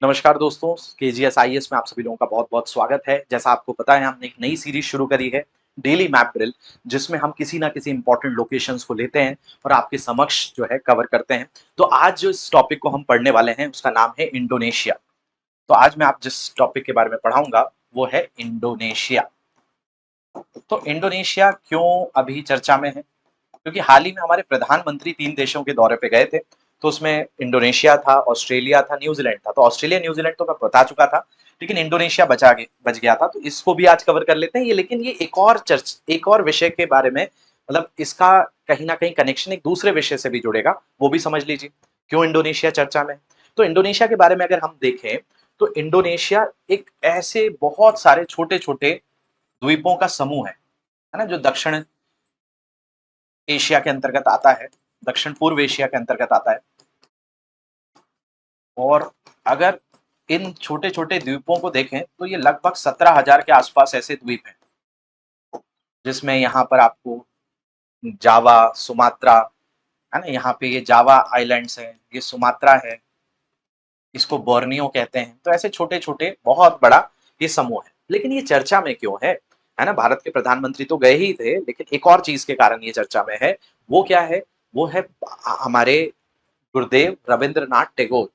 नमस्कार दोस्तों, KGS में आप सभी लोगों का बहुत-बहुत स्वागत है। जैसा आपको पता है हमने एक नई सीरीज़ शुरू करी है, डेली मैप ड्रिल, जिसमें हम किसी न किसी इम्पोर्टेंट लोकेशंस को लेते हैं और आपके समक्ष जो है कवर करते हैं। तो आज जो इस टॉपिक को हम पढ़ने वाले हैं उसका नाम है इंडोनेशिया। तो आज मैं आप जिस टॉपिक के बारे में पढ़ाऊँगा वो है इंडोनेशिया। तो इंडोनेशिया क्यों अभी चर्चा में है? क्योंकि हाल ही में हमारे प्रधानमंत्री 3 देशों के दौरे पे गए थे, तो उसमें इंडोनेशिया था, ऑस्ट्रेलिया था, न्यूज़ीलैंड था। तो ऑस्ट्रेलिया, न्यूज़ीलैंड तो मैं बता चुका था, लेकिन इंडोनेशिया बच गया था, तो इसको भी आज कवर कर लेते हैं। लेकिन ये एक और विषय के बारे में मतलब इसका कहीं न कहीं कनेक्शन एक दूसरे विषय से भी जुड़ेगा, वो भी समझ लीजिए, क्यों इंडोनेशिया चर्चा में है। तो इंडोनेशिया के बारे में अगर हम देखें, तो इंडोनेशिया एक ऐसे बहुत सारे छोटे-छोटे द्वीपों का समूह है ना? जो दक्षिण एशिया के अंतर्गत आता है, दक्षिण पूर्व एशिया के अंतर्गत आता है। और अगर इन छोटे-छोटे द्वीपों को देखें तो ये लगभग 17,000 के आसपास ऐसे द्वीप हैं, जिसमें यहाँ पर आपको जावा, सुमात्रा, है ना? यहाँ पे ये जावा आइलैंड्स हैं, ये सुमात्रा है, इसको बोर्नियो कहते हैं। तो ऐसे छोटे-छोटे बहुत बड़ा ये समूह है। लेकिन ये चर्चा में क्यों है ना? भारत के प्रधानमंत्री तो गए ही थे, लेकिन एक और चीज़ के कारण ये चर्चा में है, वो क्या है? वो है हमारे गुरुदेव रविंद्रनाथ टैगोर।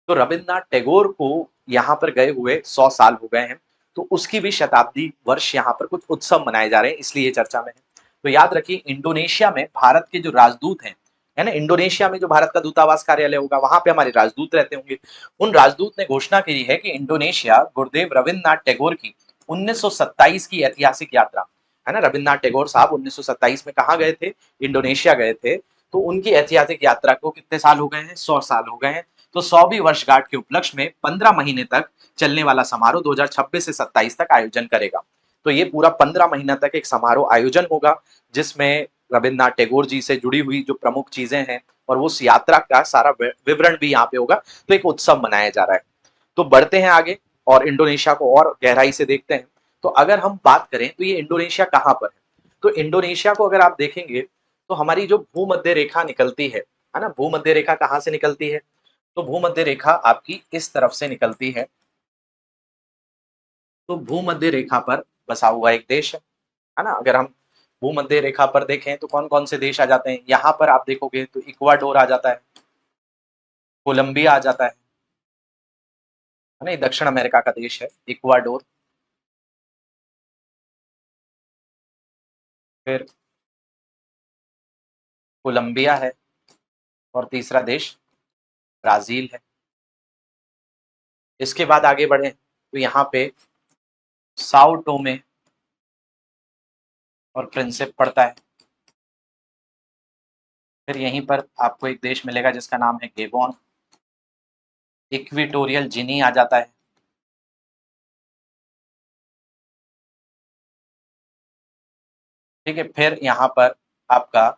तो रविन्द्रनाथ टैगोर को यहाँ पर गए हुए 100 साल हो गए हैं, तो उसकी भी शताब्दी वर्ष यहाँ पर कुछ उत्सव मनाए जा रहे हैं, इसलिए ये चर्चा में है। तो याद रखिए इंडोनेशिया में भारत के जो राजदूत हैं, है ना? इंडोनेशिया में जो भारत का दूतावास कार्यालय होगा, वहाँ पे हमारे राजदूत रहते होंगे। उन राजदूत ने घोषणा की है कि इंडोनेशिया गुरुदेव रविन्द्रनाथ टैगोर की 1927 की ऐतिहासिक यात्रा, है ना? रविन्द्रनाथ टैगोर साहब 1927 में कहाँ गए थे? इंडोनेशिया गए थे। तो उनकी ऐतिहासिक यात्रा को कितने साल हो गए हैं? 100 साल हो गए हैं। तो 100वीं वर्षगांठ के उपलक्ष्य में 15 महीने तक चलने वाला समारोह 2026 से 27 तक आयोजन करेगा। तो ये पूरा 15 महीना तक एक समारोह आयोजन होगा, जिसमें रविन्द्रनाथ टैगोर जी से जुड़ी हुई जो प्रमुख चीजें हैं और उस यात्रा का सारा विवरण भी यहाँ पे होगा। तो एक उत्सव मनाया जा रहा है। तो बढ़ते हैं आगे और इंडोनेशिया को और गहराई से देखते हैं। तो अगर हम बात करें तो ये इंडोनेशिया कहाँ पर है? तो इंडोनेशिया को अगर आप देखेंगे तो हमारी जो भूमध्य रेखा निकलती है ना? भूमध्य रेखा कहाँ से निकलती है? तो भूमध्य रेखा आपकी इस तरफ से निकलती है। तो भूमध्य रेखा पर बसा हुआ एक देश है ना? अगर हम भूमध्य रेखा पर देखें तो कौन-कौन से देश आ जाते हैं? यहाँ पर आप देखोगे तो इक्वाडोर आ जाता है, कोलंबिया आ जाता है ना? ये दक्षिण अमेरिका का देश है, इक्वाडोर। फिर कोलंबिया है और तीसरा देश ब्राज़ील है। इसके बाद आगे बढ़ें तो यहाँ पे साओ टोमे और प्रिंसिप पड़ता है। फिर यहीं पर आपको एक देश मिलेगा जिसका नाम है गेबोन। इक्वेटोरियल गिनी आ जाता है। ठीक है, फिर यहाँ पर आपका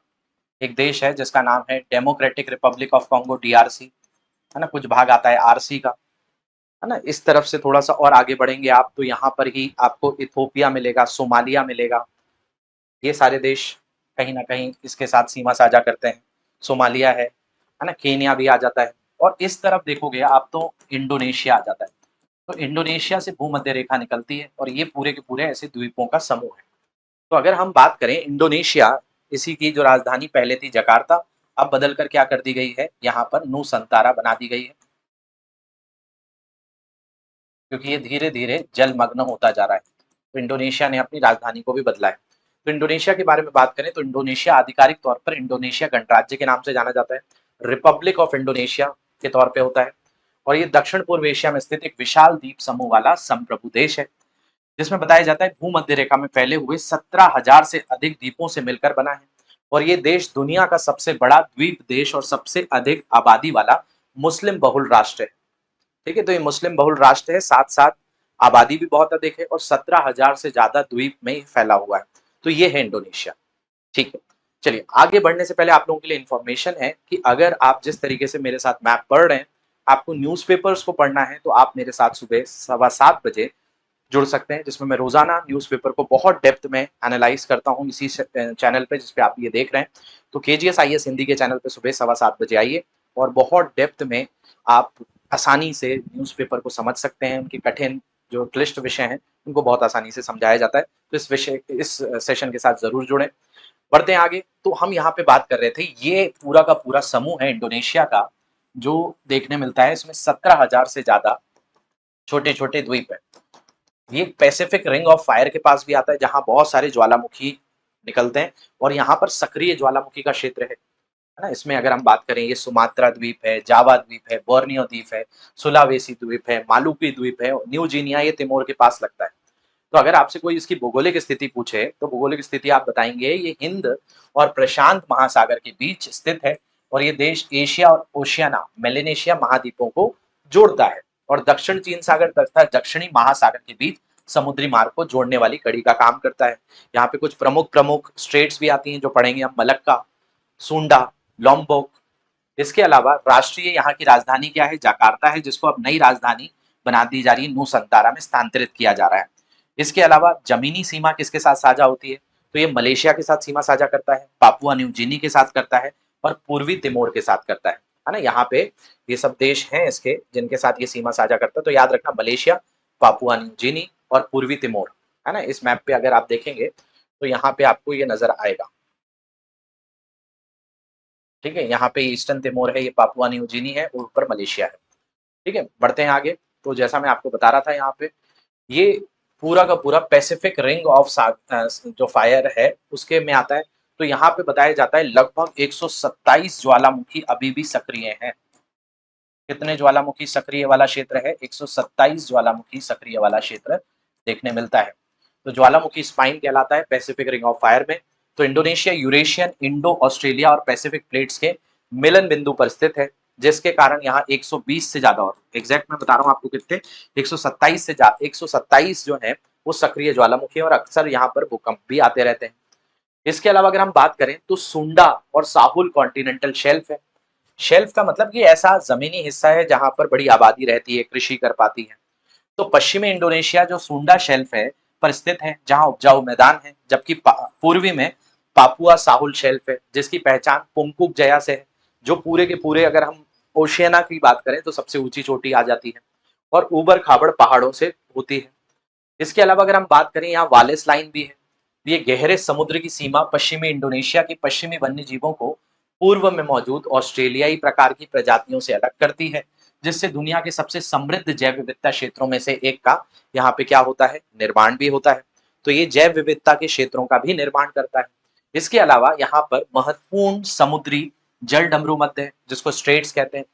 एक देश है जिसका नाम है democratic Republic of Congo, DRC, है ना? कुछ भाग आता है आरसी का, है ना? इस तरफ से थोड़ा सा और आगे बढ़ेंगे आप तो यहाँ पर ही आपको इथोपिया मिलेगा, सोमालिया मिलेगा। ये सारे देश कहीं ना कहीं इसके साथ सीमा साझा करते हैं। सोमालिया है ना? केन्या भी आ जाता है। और इस तरफ देखोगे आप तो इंडोनेशिया आ जाता है। तो इंडोनेशिया से भूमध्य रेखा निकलती है और ये पूरे के पूरे ऐसे द्वीपों का समूह है। तो अगर हम बात करें इंडोनेशिया, इसी की जो राजधानी पहले थी जकार्ता, अब बदल कर क्या कर दी गई है? यहाँ पर नूसंतारा बना दी गई है, क्योंकि ये धीरे-धीरे जलमग्न होता जा रहा है। तो इंडोनेशिया ने अपनी राजधानी को भी बदला है। तो इंडोनेशिया के बारे में बात करें तो इंडोनेशिया आधिकारिक तौर पर इंडोनेशिया गणराज्य के नाम से जाना जाता है। रिपब्लिक ऑफ इंडोनेशिया के तौर पे होता है और ये दक्षिण पूर्व एशिया में स्थित एक विशाल द्वीप समूह वाला संप्रभु देश है, जिसमें बताया जाता है भूमध्य रेखा में फैले हुए 17,000 से अधिक द्वीपों से मिलकर बना है। और ये देश दुनिया का सबसे बड़ा द्वीप देश और सबसे अधिक आबादी वाला मुस्लिम बहुल राष्ट्र है। ठीक है, तो ये मुस्लिम बहुल राष्ट्र है, साथ साथ आबादी भी बहुत अधिक है और 17,000 से ज्यादा द्वीप में ये फैला हुआ है। तो ये है इंडोनेशिया। ठीक है, चलिए आगे बढ़ने से पहले आप लोगों के लिए इंफॉर्मेशन है कि अगर आप जिस तरीके से मेरे साथ मैप पढ़ रहे हैं, आपको न्यूज़पेपर्स को पढ़ना है तो आप मेरे साथ सुबह 7:15 बजे जुड़ सकते हैं, जिसमें मैं रोजाना न्यूज़पेपर को बहुत डेप्थ में एनालाइज करता हूँ इसी चैनल पे जिस पे आप ये देख रहे हैं। तो KGS IAS हिंदी के चैनल पे सुबह 7:15 बजे आइए और बहुत डेप्थ में आप आसानी से न्यूज़पेपर को समझ सकते हैं, उनके कठिन जो क्लिष्ट विषय हैं उनको बहुत आसानी से समझाया जाता है। तो इस सेशन के साथ ज़रूर जुड़ें। बढ़ते हैं आगे, तो हम यहाँ पे बात कर रहे थे, ये पूरा का पूरा समूह है इंडोनेशिया का जो देखने मिलता है, इसमें 17,000 से ज़्यादा छोटे-छोटे द्वीप हैं। ये पैसिफिक रिंग ऑफ फायर के पास भी आता है जहाँ बहुत सारे ज्वालामुखी निकलते हैं और यहाँ पर सक्रिय ज्वालामुखी का क्षेत्र है ना। इसमें अगर हम बात करें, ये सुमात्रा द्वीप है, जावा द्वीप है, बोर्नियो द्वीप है, सुलावेसी द्वीप है, मालुकी द्वीप है, न्यू गिनिया ये तिमोर के पास लगता है। तो अगर आपसे कोई इसकी भौगोलिक स्थिति पूछे तो भौगोलिक स्थिति आप बताएंगे ये हिंद और प्रशांत महासागर के बीच स्थित है और ये देश एशिया और ओशियाना मेलेनेशिया महाद्वीपों को जोड़ता है और दक्षिण चीन सागर तथा दक्षिणी महासागर के बीच समुद्री मार्ग को जोड़ने वाली कड़ी का काम करता है। यहाँ पे कुछ प्रमुख प्रमुख स्टेट्स भी आती हैं जो पढ़ेंगे हम, मलक्का, सुंडा, लोम्बोक। इसके अलावा राष्ट्रीय यहाँ की राजधानी क्या है? जकार्ता है, जिसको अब नई राजधानी बना दी जा रही है, नूसंतारा में स्थानांतरित किया जा रहा है। इसके अलावा जमीनी सीमा किसके साथ साझा होती है? तो ये मलेशिया के साथ सीमा साझा करता है, पापुआ न्यू गिनी के साथ करता है और पूर्वी तिमोर के साथ करता है ना। यहाँ पे ये सब देश हैं इसके जिनके साथ ये सीमा साझा करता है। तो याद रखना, मलेशिया, पापुआ न्यू गिनी और पूर्वी तिमोर, है ना। इस मैप पे अगर आप देखेंगे तो यहाँ पे आपको ये नजर आएगा, ठीक है। यहाँ पे ईस्टर्न तिमोर है, ये पापुआ न्यू गिनी है और ऊपर मलेशिया है, ठीक है। बढ़ते हैं आगे। तो जैसा मैं आपको बता रहा था, यहाँ पे ये पूरा का पूरा पैसिफिक रिंग ऑफ जो फायर है उसके में आता है। तो यहाँ पे बताया जाता है लगभग 127 ज्वालामुखी अभी भी सक्रिय हैं। कितने ज्वालामुखी सक्रिय वाला क्षेत्र है? 127 ज्वालामुखी सक्रिय वाला क्षेत्र देखने मिलता है। तो ज्वालामुखी स्पाइन कहलाता है पैसिफिक रिंग ऑफ फायर में। तो इंडोनेशिया यूरेशियन, इंडो ऑस्ट्रेलिया और पैसिफिक प्लेट्स के मिलन बिंदु पर स्थित है, जिसके कारण यहाँ 120 से ज्यादा, और एग्जैक्ट मैं बता रहा हूँ आपको कितने, 127 से ज्यादा, 127 जो है वो सक्रिय ज्वालामुखी है और अक्सर यहाँ पर भूकंप भी आते रहते हैं। इसके अलावा अगर हम बात करें तो सुंडा और साहुल कॉन्टिनेंटल शेल्फ है। शेल्फ का मतलब ये ऐसा जमीनी हिस्सा है जहां पर बड़ी आबादी रहती है, कृषि कर पाती है। तो पश्चिमी इंडोनेशिया जो सुंडा शेल्फ है पर स्थित है जहां उपजाऊ मैदान है, जबकि पूर्वी में पापुआ साहुल शेल्फ है जिसकी पहचान पुंकुक जया से है, जो पूरे के पूरे अगर हम ओशियाना की बात करें तो सबसे ऊंची चोटी आ जाती है और ऊबड़ खाबड़ पहाड़ों से होती है। इसके अलावा अगर हम बात करें, यहाँ वालेस लाइन भी है। ये गहरे समुद्र की सीमा पश्चिमी इंडोनेशिया के पश्चिमी वन्य जीवों को पूर्व में मौजूद ऑस्ट्रेलियाई प्रकार की प्रजातियों से अलग करती है, जिससे दुनिया के सबसे समृद्ध जैव विविधता क्षेत्रों में से एक का यहाँ पे क्या होता है? निर्माण भी होता है। तो ये जैव विविधता के क्षेत्रों का भी निर्माण करता है। इसके अलावा यहाँ पर महत्वपूर्ण समुद्री जल डमरू मध्य है, जिसको स्ट्रेट्स कहते हैं,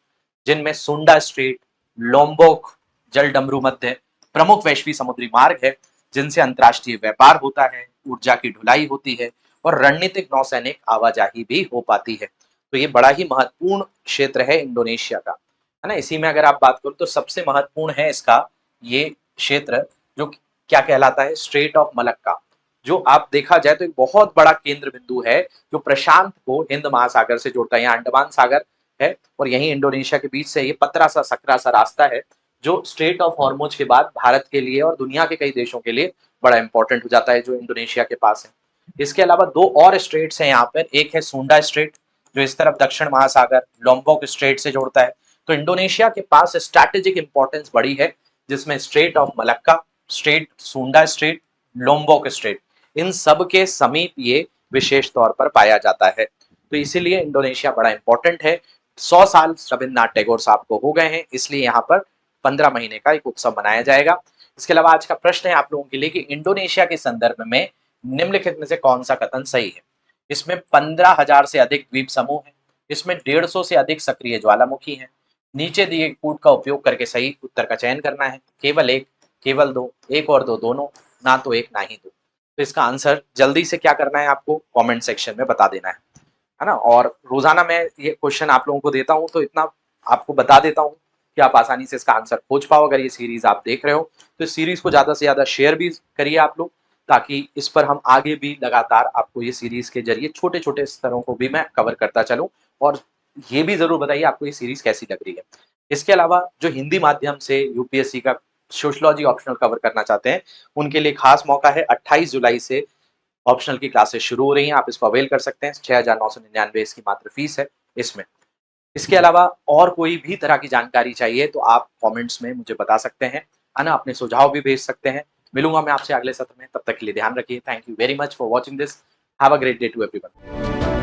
जिनमें सुंडा स्ट्रेट, लोम्बोक जल डमरू मध्य प्रमुख वैश्विक समुद्री मार्ग है, जिनसे अंतरराष्ट्रीय व्यापार होता है, ऊर्जा की ढुलाई होती है और रणनीतिक नौसैनिक आवाजाही भी हो पाती है। तो ये बड़ा ही महत्वपूर्ण क्षेत्र है इंडोनेशिया का, है ना। इसी में अगर आप बात करो तो सबसे महत्वपूर्ण है इसका ये क्षेत्र जो क्या कहलाता है? स्ट्रेट ऑफ मलक्का, जो आप देखा जाए तो एक बहुत बड़ा केंद्र बिंदु है जो प्रशांत को हिंद महासागर से जोड़ता है। यहाँ अंडमान सागर है और यही इंडोनेशिया के बीच से ये पतरा सा सकरा सा रास्ता है जो स्ट्रेट ऑफ हॉर्मुज के बाद भारत के लिए और दुनिया के कई देशों के लिए बड़ा इंपॉर्टेंट हो जाता है, जो इंडोनेशिया के पास है। इसके अलावा दो और स्ट्रेट्स हैं यहाँ पर, एक है सुंडा स्ट्रेट जो इस तरफ दक्षिण महासागर लोम्बोक स्ट्रेट से जोड़ता है। तो इंडोनेशिया के पास स्ट्रैटेजिक इंपॉर्टेंस बड़ी है, जिसमें स्ट्रेट ऑफ मलक्का स्ट्रेट, सुंडा स्ट्रेट, लोम्बोक स्ट्रेट, इन सब के समीप ये विशेष तौर पर पाया जाता है। तो इसीलिए इंडोनेशिया बड़ा इंपॉर्टेंट है। 100 साल रविन्द्रनाथ टैगोर साहब को हो गए हैं, इसलिए यहाँ पर 15 महीने का एक उत्सव मनाया जाएगा। इसके अलावा आज का प्रश्न है आप लोगों के लिए कि इंडोनेशिया के संदर्भ में निम्नलिखित में से कौन सा कथन सही है? इसमें 15,000 से अधिक द्वीप समूह है, इसमें 150 से अधिक सक्रिय ज्वालामुखी हैं। नीचे दिए कूट का उपयोग करके सही उत्तर का चयन करना है, केवल एक, केवल दो, एक और दो दोनों, ना तो एक ना ही दो। तो इसका आंसर जल्दी से क्या करना है, आपको कमेंट सेक्शन में बता देना है ना। और रोजाना मैं ये क्वेश्चन आप लोगों को देता हूं तो इतना आपको बता देता हूं कि आप आसानी से इसका आंसर खोज पाओ। अगर ये सीरीज आप देख रहे हो तो इस सीरीज को ज्यादा से ज्यादा शेयर भी करिए आप लोग, ताकि इस पर हम आगे भी लगातार आपको ये सीरीज के जरिए छोटे छोटे स्तरों को भी मैं कवर करता चलूं। और ये भी जरूर बताइए आपको ये सीरीज कैसी लग रही है। इसके अलावा जो हिंदी माध्यम से यूपीएससी का सोशियोलॉजी ऑप्शनल कवर करना चाहते हैं, उनके लिए खास मौका है। 28 जुलाई से ऑप्शनल की क्लासेस शुरू हो रही हैं, आप इसको अवेल कर सकते हैं। 6,999 इसकी मात्र फीस है इसमें। इसके अलावा और कोई भी तरह की जानकारी चाहिए तो आप कमेंट्स में मुझे बता सकते हैं, है ना? अपने सुझाव भी भेज सकते हैं। मिलूँगा मैं आपसे अगले सत्र में, तब तक के लिए ध्यान रखिए। Thank you very much for watching this. Have a great day to everyone.